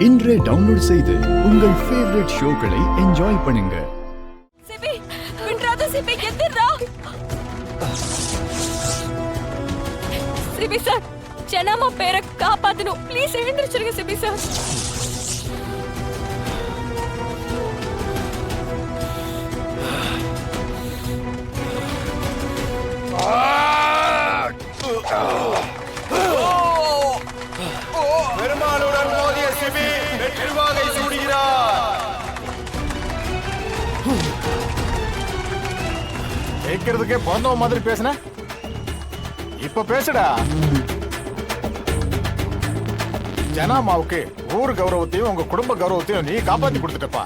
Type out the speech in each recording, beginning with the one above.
இன்றே டவுன்லோட் செய்து உங்கள் ஃபேவரட் ஷோக்களை என்ஜாய் பண்ணுங்க. சிபி வின்றாத சிபி எந்திரா. சிபி சார் ஜனமா பேரை காப்பாத்தணும். ப்ளீஸ் எழுந்திருச்சிருங்க சிபி சார். பெருமாளுடன் மோதிய சிபி வெற்றிவாகை சூடுகிறார். கேட்கறதுக்கே பிறந்தவ மாதிரி பேசுன, இப்ப பேசுடா. ஜனாமாவுக்கு ஊர் கௌரவத்தையும் உங்க குடும்ப கௌரவத்தையும் நீ காப்பாத்தி கொடுத்துட்டப்பா.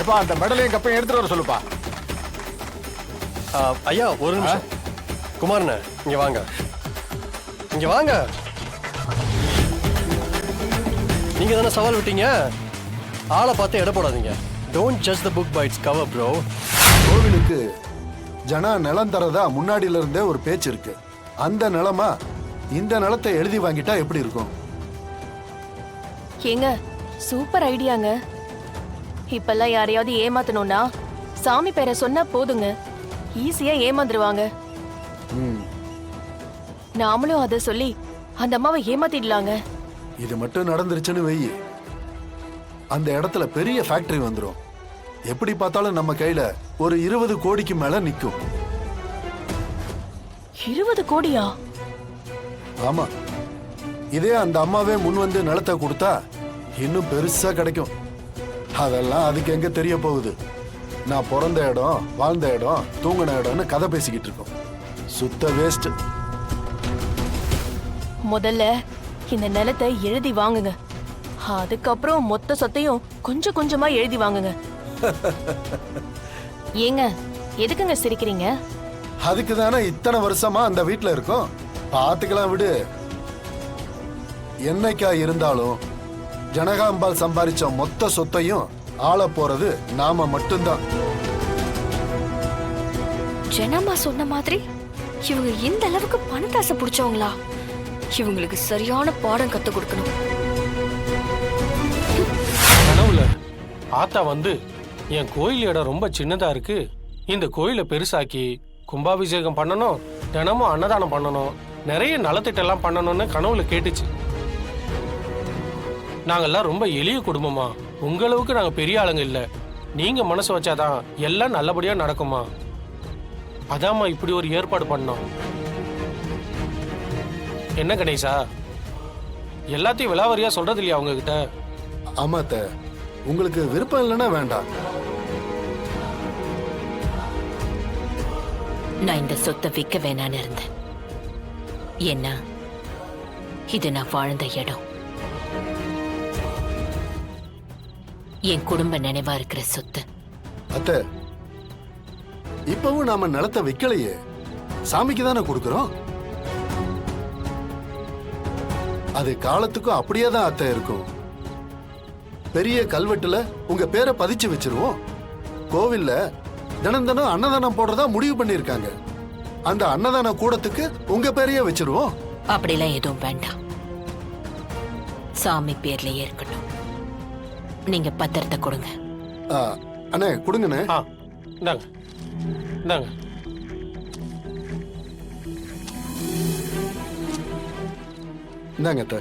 எப்பா அந்த மெடலையும் கப்பையும் எடுத்துட்டு வர சொல்லுப்பா. ஐயா ஒரு நிமிஷம். குமாரண்ண இங்க வாங்க, இங்க வாங்க. நீங்க தானே சவால் விட்டீங்க, ஆளை பார்த்து எடை போடாதீங்க. Don't judge the book by its cover bro. கோவிலுக்கு ஜனா நிலம் தரதா முன்னாடியில இருந்தே ஒரு பேச்சு இருக்கு. அந்த நிலமா இந்த நிலத்தை எழுதி வாங்கிட்டா எப்படி இருக்கும்? ஏங்க சூப்பர் ஐடியாங்க. இப்பெல்லாம் யாரையாவது ஏமாத்தணும்னா சாமி பேரை சொன்னா போதுங்க, ஈஸியா ஏமாந்துருவாங்க. நாமளும் அதை சொல்லி அந்த அம்மாவை ஏமாத்திடலாங்க. இது மட்டும் நடந்துருச்சுன்னு வெயி, அந்த இடத்துல பெரிய ஃபேக்டரி வந்துரும். எப்படி பார்த்தாலும் நம்ம கையில ஒரு 20 கோடிக்கு மேல நிக்கும். 20 கோடியா? ஆமா, இதே அந்த அம்மாவே முன் வந்து நிலத்தை கொடுத்தா இன்னும் பெருசா கிடைக்கும். அதெல்லாம் அதுக்கு எங்க தெரிய போகுது? நான் பிறந்த இடம், வாழ்ந்த இடம், தூங்கின இடம்னு கதை பேசிக்கிட்டு இருக்கோம். சுத்த வேஸ்ட். முதல்ல இந்த நிலத்தை எழுதி வாங்குங்க, அதுக்கப்புறம் மொத்த சொத்தையும் கொஞ்சம் கொஞ்சமா எழுதி வாங்குங்க. ஏங்க எதுக்குங்க சிரிக்கிறீங்க? அதுக்கு தானே இத்தனை வருஷமா அந்த வீட்டுல இருக்கோம். பாத்துக்கலாம் விடு. என்னைக்கா இருந்தாலும் ஜனகாம்பால் சம்பாதிச்ச மொத்த சொத்தையும் ஆள போறது நாம மட்டும்தான். ஜனமா சொன்ன மாதிரி இவங்க இந்த அளவுக்கு பணத்தாசை பிடிச்சவங்களா? இவங்களுக்கு சரியான பாடம் கத்து கொடுக்கணும். கனவுல ஆத்தா வந்து என் கோயில் இடம் ரொம்ப சின்னதா இருக்கு, இந்த கோயிலை பெருசாக்கி கும்பாபிஷேகம் பண்ணணும், தினமும் அன்னதானம் பண்ணணும், நிறைய நலத்திட்டெல்லாம் பண்ணணும்னு கனவுல கேட்டுச்சு. நாங்கெல்லாம் ரொம்ப எளிய குடும்பமா, உங்களவுக்கு நாங்க பெரிய ஆளுங்க இல்ல, நீங்க மனசு வச்சாதான் எல்லாம் நல்லபடியா நடக்குமா, அதாம்மா இப்படி ஒரு ஏற்பாடு பண்ணோம். என்ன கணேசா, எல்லாத்தையும் விலாவரியா சொல்றது இல்லையா அவங்க கிட்ட? ஆமாத்த, உங்களுக்கு விருப்பம் இல்லைன்னா வேண்டாம். நான் இந்த சொத்தை விற்க வேணான்னு இருந்தேன். ஏன்னா இது நான் வாழ்ந்த இடம், என் குடும்ப நினைவா இருக்கிற சொத்து. அத்த, இப்பவும் நாம நிலத்தை விக்கலையே, சாமிக்கு தானே கொடுக்கிறோம். அது காலத்துக்கும் அப்படியே தான் அத்தை இருக்கும். பெரிய கல்வெட்டுல உங்க பேரை பதிச்சு வச்சிருவோம். கோவில்ல தினம் தினம் அன்னதானம் போடுறதா முடிவு பண்ணிருக்காங்க. அந்த அன்னதான கூடத்துக்கு உங்க பேரையே வச்சிருவோம். அப்படிலாம் எதுவும் வேண்டாம், சாமி பேர்லயே இருக்கட்டும். நீங்க பத்திரத்தை கொடுங்க. அண்ணே கொடுங்கண்ணே. இந்தாங்க இந்தாங்க. இந்தாங்க அத்தை.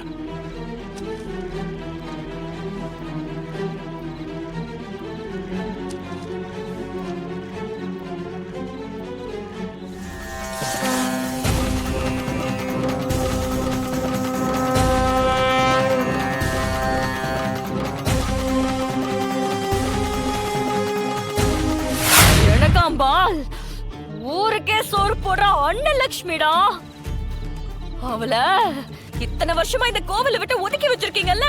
ஜனகாம்பால் ஊருக்கே சோறு போடுற அன்னலட்சுமிடா. அவள இத்தனை வருஷமா இந்த கோவிலை விட்டு ஒதுக்கி வச்சிருக்கீங்கல்ல,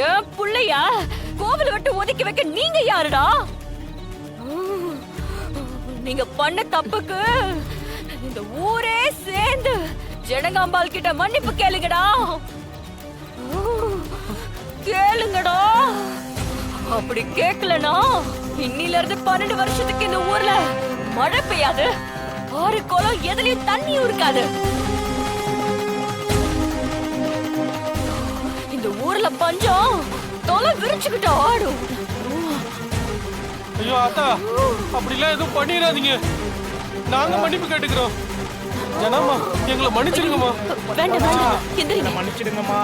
ஏன் புள்ளைய கோவிலை விட்டு ஒதுக்கி வைக்க நீங்க யாருடா? நீங்க பண்ண தப்புக்கு இந்த ஊரே சேர்ந்து ஜனகாம்பால் கிட்ட மன்னிப்பு கேளுங்கடா, கேளுங்கடா. அப்படி கேட்கலனா இன்னில இருந்து 12 வருஷத்துக்கு இந்த ஊர்ல மழை பெய்யாது, ஆறு குளம் எதுலயும் தண்ணியும் இருக்காது. இந்த ஊர்ல பஞ்சம் தொலை விரிச்சுக்கிட்டு ஆடும். ஐயோ ஆத்தா, அப்படிலாம் எதுவும் பண்ணிடாதீங்க. நாங்க மன்னிப்பு கேட்டுக்கிறோம். ஜனாமா, எங்களை மன்னிச்சிடுங்கம்மா. வேண்டாம் வேண்டாம், எந்திரிங்க. மன்னிச்சிடுங்கம்மா.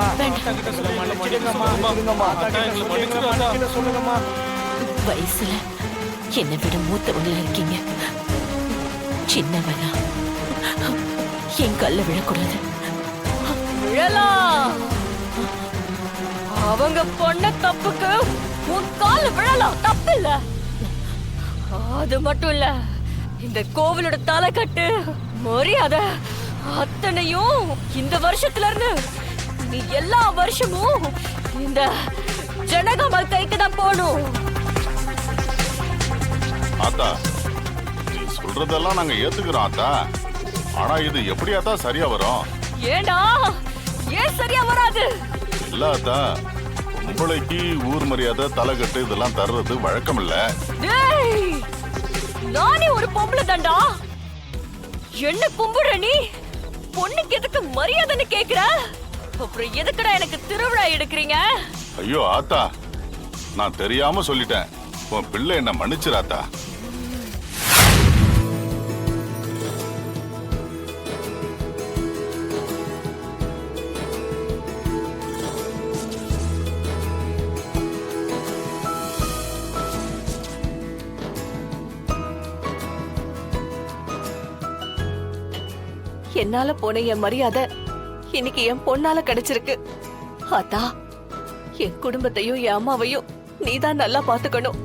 வயசுல என்னை விட மூத்தவங்களா இருக்கீங்க. சின்னவனா என் கல்ல விழக்கூடாது. விழலாம். அவங்க பொண்ண தப்புக்கு உன் கால விழலாம், தப்பு இல்ல. அது மட்டும் இல்ல, இந்த கோவிலோட தலைக்கட்டு மரியாதை அத்தனையும் இந்த வருஷத்துல இருந்து நீ எல்லா வருஷமும் இந்த ஜனகமல் கைக்கு தான் போகணும். ஆத்தா, நீ சொல்றதெல்லாம் நாங்க ஏத்துக்கிறோம் ஆத்தா. ஆனா இது எப்படி ஆத்தா சரியா வரும்? ஏண்டா ஏன் சரியா வராது? இல்ல ஆத்தா, பொம்பளைக்கு ஊர் மரியாதை தலைக்கட்டு இதெல்லாம் தர்றது வழக்கம் இல்ல. டேய், நானே ஒரு பொம்பளை தான்டா. என்ன கும்பிடுற நீ? பொண்ணுக்கு எதுக்கு மரியாதைன்னு கேக்குற? அப்புறம் எதுக்குடா எனக்கு திருவிழா எடுக்கிறீங்க? ஐயோ ஆத்தா, நான் தெரியாம சொல்லிட்டேன். உன் பிள்ளை என்ன மன்னிச்சிராத்தா. என்னால போன என் மரியாதை இன்னைக்கு என் பொண்ணால கிடைச்சிருக்கு. ஆத்தா, என் குடும்பத்தையும் என் அம்மாவையும் நீதான் நல்லா பாத்துக்கணும்.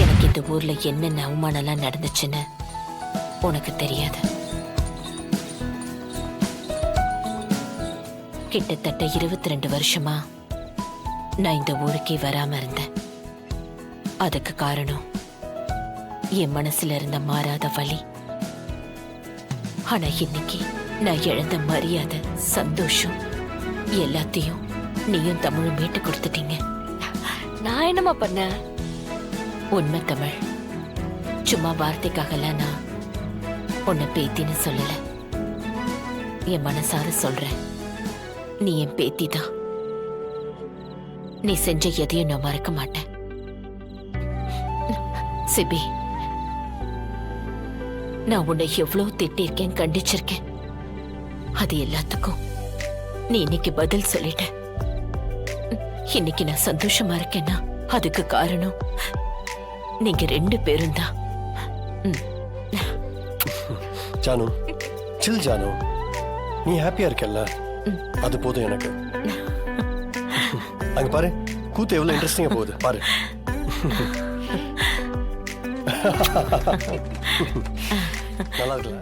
எனக்கு இந்த ஊர்ல என்னென்ன அவமானம்லாம் நடந்துச்சுன்னு உனக்கு தெரியாது. கிட்டத்தட்ட 22 வருஷமா நான் இந்த ஊருக்கே வராம இருந்தேன். அதுக்கு காரணம் என் மனசுல இருந்த மாறாத வலி. ஆனா இன்னைக்கு நான் இழந்த மரியாதை, சந்தோஷம் எல்லாத்தையும் நீயும் தமிழும் மீட்டு கொடுத்துட்டீங்க. நான் என்னமா பண்ண? உண்மை தமிழ், சும்மா வார்த்தைக்காகலாம் நான் உன்னை பேத்தின்னு சொல்லல. என் மனசார சொல்றேன், நீ என் பேத்தி தான். நீ செஞ்ச எதையும் நான் மறக்க மாட்டேன். சிபி, நான் உன்னை எவ்வளவு திட்டிருக்கேன், கண்டிச்சிருக்கேன். அது எல்லாத்துக்கும் நீ இன்னைக்கு பதில் சொல்லிட்ட. இன்னைக்கு நான் சந்தோஷமா இருக்கேன்னா அதுக்கு காரணம் நீங்க 2 பேரும் தான். ஜானு, சில் ஜானு, நீ ஹாப்பியா இருக்கல்ல, அது போதும் எனக்கு. அங்க பாரு, கூத்து எவ்வளவு இன்ட்ரெஸ்டிங்கா போகுது பாரு. நல்லா இருக்குல்ல?